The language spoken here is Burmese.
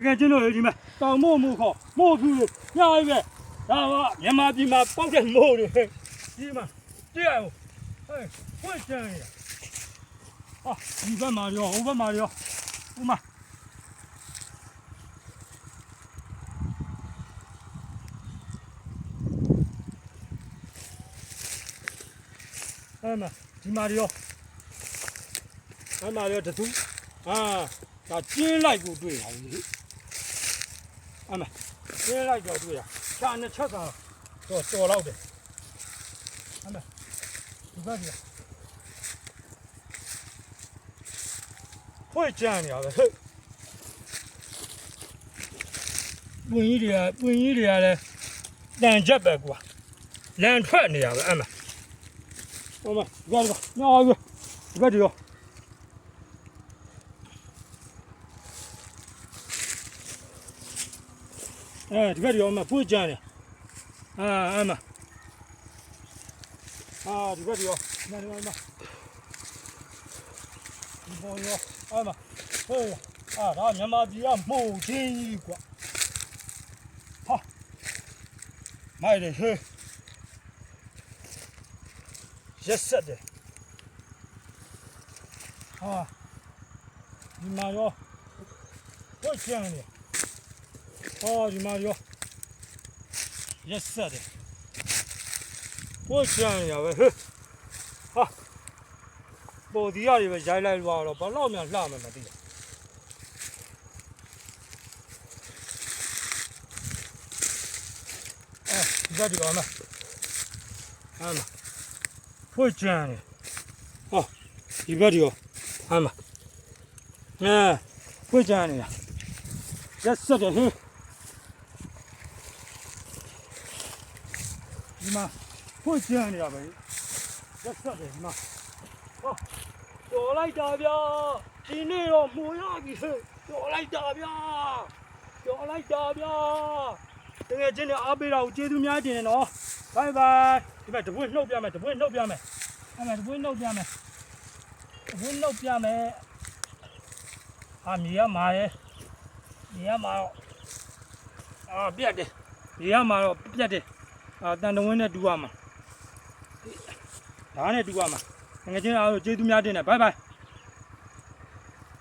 看真的你们当木木靠木头下一个，然后မြန်မာပြည်မှာပေါက်တဲ့မိုးတွေဒီမှာတရား哎会这样呀啊ဒီဘက်မှာရောဟိုဘက်မှာရောဟိုမှာအဲ့မှာဒီမှာရောအဲ့မှာရောတူအာဒါကျင်းလိုက်ကိုတွေ့တာလေအဲ့မှာကျင်းလိုက်တော့တွေ့တာရှာနှစ်ချက်ကတော့တော်တော့တယ်အဲ့မှာဒီဘက်က会这样的嘿ပွင့်ကြီးတွေကလည်းတန်ချက်ပဲကွာလန်ထွက်နေရပဲအဲ့မှာဟိုမှာဒီကညောပြီဒီဘက်ရောဒီဘက်ရောမှာပွင့်ကြတယ်အဲ့မှာဒီဘက်ရောညနေမှာဒီပေါ်ရောအဲ့မှာဟေးဒါမြန်မာပြည်ကမို့ချင်းကြီးကွာဟာမိုက်တယ်ဟေးရက်ဆက်တယ်ဟာဒီမှာရောဝတ်ချင်တယ်ဒီမှာရောရက်ဆက်တယ်ဝတ်ချင်ရပဲဟေးဟာပေါ်ဒီရတယ်ပဲရိုက်လိုက်လို့တော့ဘာလို့မှလှမယ်မသိဘူးဒီဘက်ဒီကောင်မဖွင့်ကြတယ်ဒီဘက်ဒီကောင်ဖွင့်ကြနေတာရက်ဆက်တယ်ဟေးဒီမှာဖွင့်ကြနေတာပဲရက်ဆက်တယ်ဒီမှာတော်လိုက်တာဗျာဒီနေ့တော့မိုးရပြီဟဲ့တော်လိုက်တာဗျာတကယ်ချင်းနဲ့အားပေးတာကိုကျေးဇူးများတင်တယ်နော်ဘိုင်ဘိုင်ဒီမဲ့တပွင့်နှုတ်ပြမယ်အဲ့မဲ့တပွင့်နှုတ်ပြမယ်မြေရမှာတော့ပြတ်တယ်တန်တဝင်းနဲ့တူရမှာဒါနဲ့တူရမှာငါချင်းအားကိုကျေးဇူးများတင်တယ်ဘိုင်ဘိုင်